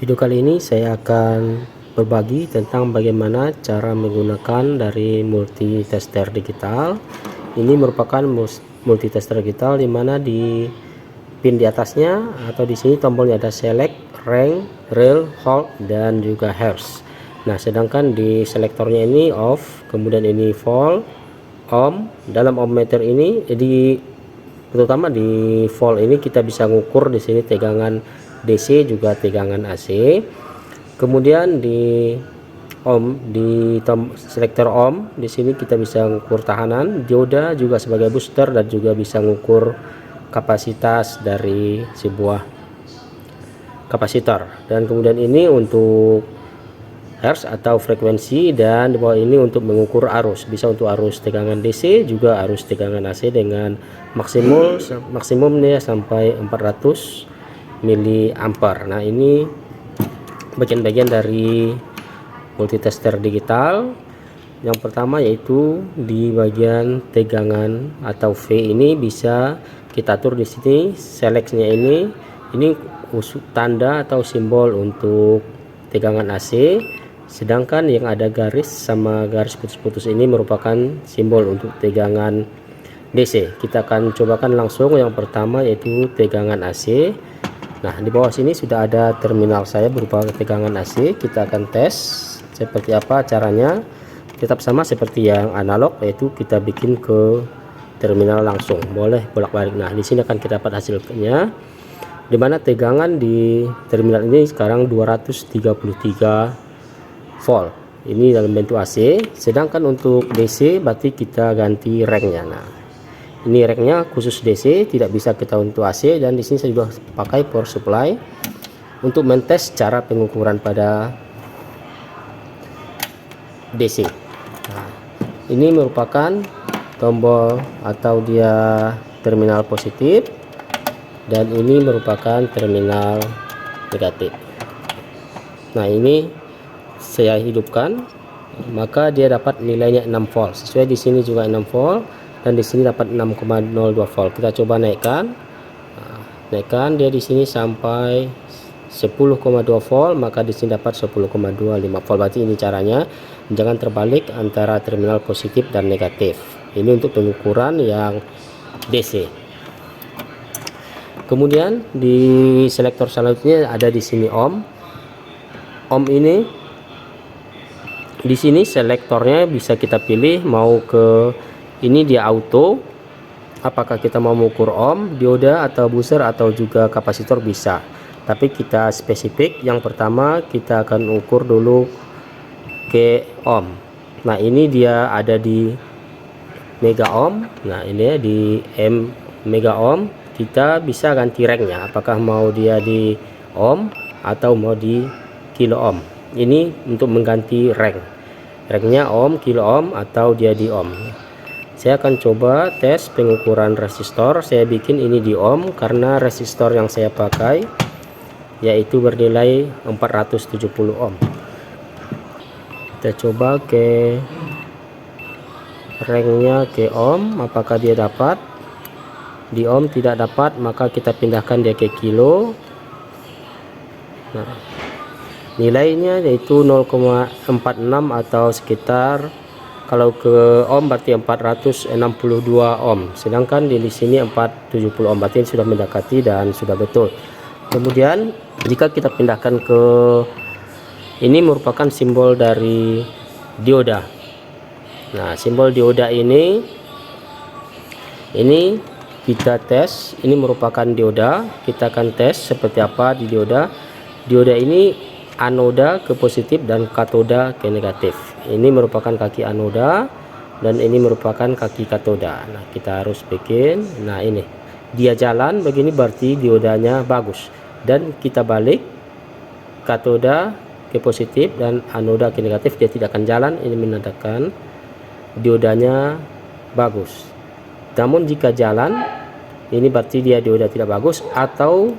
Video kali ini saya akan berbagi tentang bagaimana cara menggunakan dari multitester digital. Ini merupakan multitester digital di mana di pin di atasnya atau di sini tombolnya ada select, rank, rel, hold, dan juga hairs. Nah, sedangkan di selektornya ini off, kemudian ini vol, ohm. Dalam ohmmeter ini terutama di volt ini kita bisa ngukur di sini tegangan DC juga tegangan AC. Kemudian di ohm, di selektor ohm di sini kita bisa ngukur tahanan. Dioda juga sebagai booster dan juga bisa ngukur kapasitas dari sebuah kapasitor. Dan kemudian ini untuk hertz atau frekuensi, dan di bawah ini untuk mengukur arus, bisa untuk arus tegangan DC juga arus tegangan AC dengan maksimumnya sampai 400 miliampere. Nah, ini bagian-bagian dari multitester digital. Yang pertama yaitu di bagian tegangan atau V ini bisa kita atur di sini. Selectnya ini tanda atau simbol untuk tegangan AC, sedangkan yang ada garis sama garis putus-putus ini merupakan simbol untuk tegangan DC. Kita akan cobakan langsung yang pertama yaitu tegangan AC. Nah, di bawah sini sudah ada terminal saya berupa tegangan AC. Kita akan tes seperti apa caranya. Tetap sama seperti yang analog, yaitu kita bikin ke terminal langsung, boleh bolak-balik. Nah, di sini akan kita dapat hasilnya, dimana tegangan di terminal ini sekarang 233 volt. Ini dalam bentuk AC. Sedangkan untuk DC berarti kita ganti ranknya. Nah, ini ranknya khusus DC, tidak bisa kita untuk AC. Dan di sini saya juga pakai power supply untuk mentes cara pengukuran pada DC. Nah, ini merupakan tombol atau dia terminal positif, dan ini merupakan terminal negatif. Nah, ini saya hidupkan, maka dia dapat nilainya 6 volt. Sesuai di sini juga 6 volt, dan di sini dapat 6,02 volt. Kita coba naikkan. Nah, naikkan dia di sini sampai 10,2 volt, maka di sini dapat 10,25 volt. Berarti ini caranya, jangan terbalik antara terminal positif dan negatif. Ini untuk pengukuran yang DC. Kemudian di selektor selanjutnya ada di sini ohm. Ohm ini di sini selektornya bisa kita pilih mau ke ini dia auto, apakah kita mau mengukur ohm, dioda atau buzzer atau juga kapasitor bisa. Tapi kita spesifik, yang pertama kita akan ukur dulu ke ohm. Nah, ini dia ada di mega ohm. Nah, ini ya di mega ohm. Kita bisa ganti ranknya, apakah mau dia di ohm atau mau di kilo ohm. Ini untuk mengganti ranknya ohm, kilo ohm, atau dia di ohm. Saya akan coba tes pengukuran resistor. Saya bikin ini di ohm karena resistor yang saya pakai yaitu bernilai 470 ohm. Kita coba ke ranknya ke ohm, apakah dia dapat. Di ohm tidak dapat, maka kita pindahkan dia ke kilo. Nah, nilainya yaitu 0,46 atau sekitar, kalau ke ohm berarti 462 ohm, sedangkan di sini 470 ohm, berarti sudah mendekati dan sudah betul. Kemudian jika kita pindahkan ke ini merupakan simbol dari dioda. Nah, simbol dioda ini kita tes, ini merupakan dioda. Kita akan tes seperti apa di dioda. Dioda ini anoda ke positif dan katoda ke negatif. Ini merupakan kaki anoda dan ini merupakan kaki katoda. Nah, kita harus bikin. Nah, ini dia jalan begini berarti diodanya bagus, dan kita balik katoda ke positif dan anoda ke negatif, dia tidak akan jalan. Ini menandakan diodanya bagus. Namun jika jalan, ini berarti dia dioda tidak bagus, atau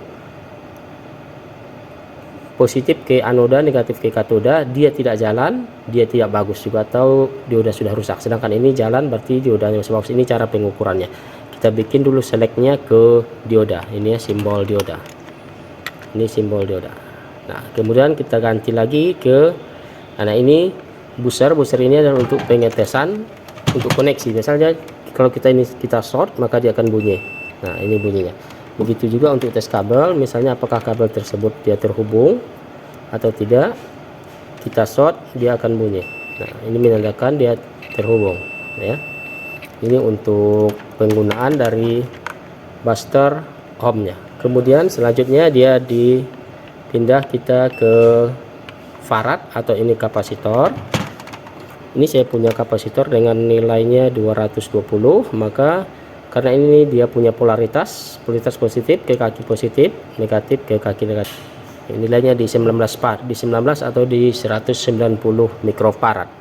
positif ke anoda, negatif ke katoda, dia tidak jalan, dia tidak bagus juga, atau dioda sudah rusak. Sedangkan ini jalan berarti diodanya masih bagus. Ini cara pengukurannya. Kita bikin dulu selectnya ke dioda. Ini ya simbol dioda. Ini simbol dioda. Nah, kemudian kita ganti lagi ke ini buzzer ini adalah untuk pengetesan, untuk koneksi. Misalnya kalau kita short, maka dia akan bunyi. Nah, ini bunyinya. Begitu juga untuk tes kabel, misalnya apakah kabel tersebut dia terhubung atau tidak. Kita short, dia akan bunyi. Nah, ini menandakan dia terhubung, ya. Ini untuk penggunaan dari booster ohmnya. Kemudian selanjutnya dia dipindah kita ke farad atau ini kapasitor. Ini saya punya kapasitor dengan nilainya 220, maka karena ini dia punya polaritas positif ke kaki positif, negatif ke kaki negatif. Nilainya di 19 atau di 190 mikrofarad.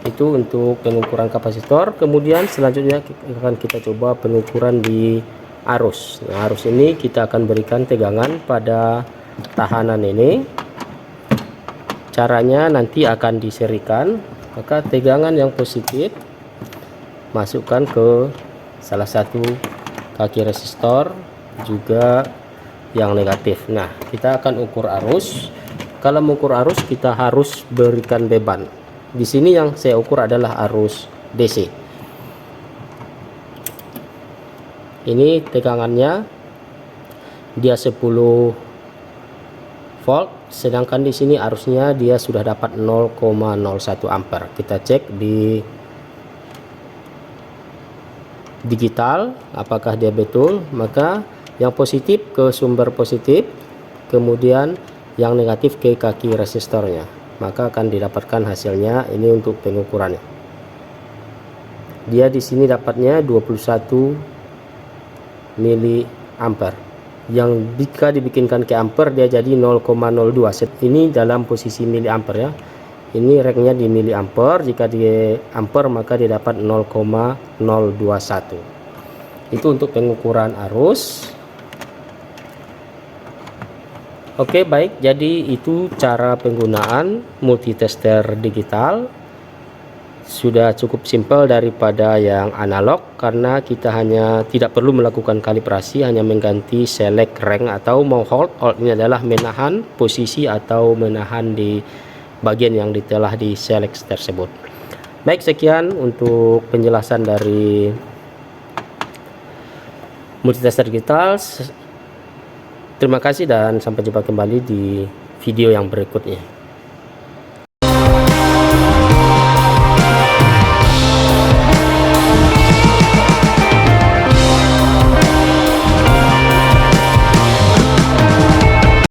Itu untuk pengukuran kapasitor. Kemudian selanjutnya akan kita coba pengukuran di arus. Nah, arus ini kita akan berikan tegangan pada tahanan ini. Caranya nanti akan diserikan, maka tegangan yang positif masukkan ke salah satu kaki resistor, juga yang negatif. Nah, kita akan ukur arus. Kalau mengukur arus kita harus berikan beban. Di sini yang saya ukur adalah arus DC. Ini tegangannya dia 10 volt, sedangkan di sini arusnya dia sudah dapat 0,01 ampere. Kita cek di digital apakah dia betul, maka yang positif ke sumber positif, kemudian yang negatif ke kaki resistornya, maka akan didapatkan hasilnya. Ini untuk pengukurannya. Dia di sini dapatnya 21 miliampere. Yang jika dibikinkan ke ampere dia jadi 0,02. Ini dalam posisi miliampere, ya. Ini reknya di miliampere. Jika di ampere maka dia dapat 0,021. Itu untuk pengukuran arus. Oke, baik, jadi itu cara penggunaan multitester digital. Sudah cukup simpel daripada yang analog, karena kita hanya tidak perlu melakukan kalibrasi, hanya mengganti select rank atau mau hold ini adalah menahan posisi atau menahan di bagian yang telah di select tersebut. Baik, sekian untuk penjelasan dari multitester digital. Terima kasih dan sampai jumpa kembali di video yang berikutnya.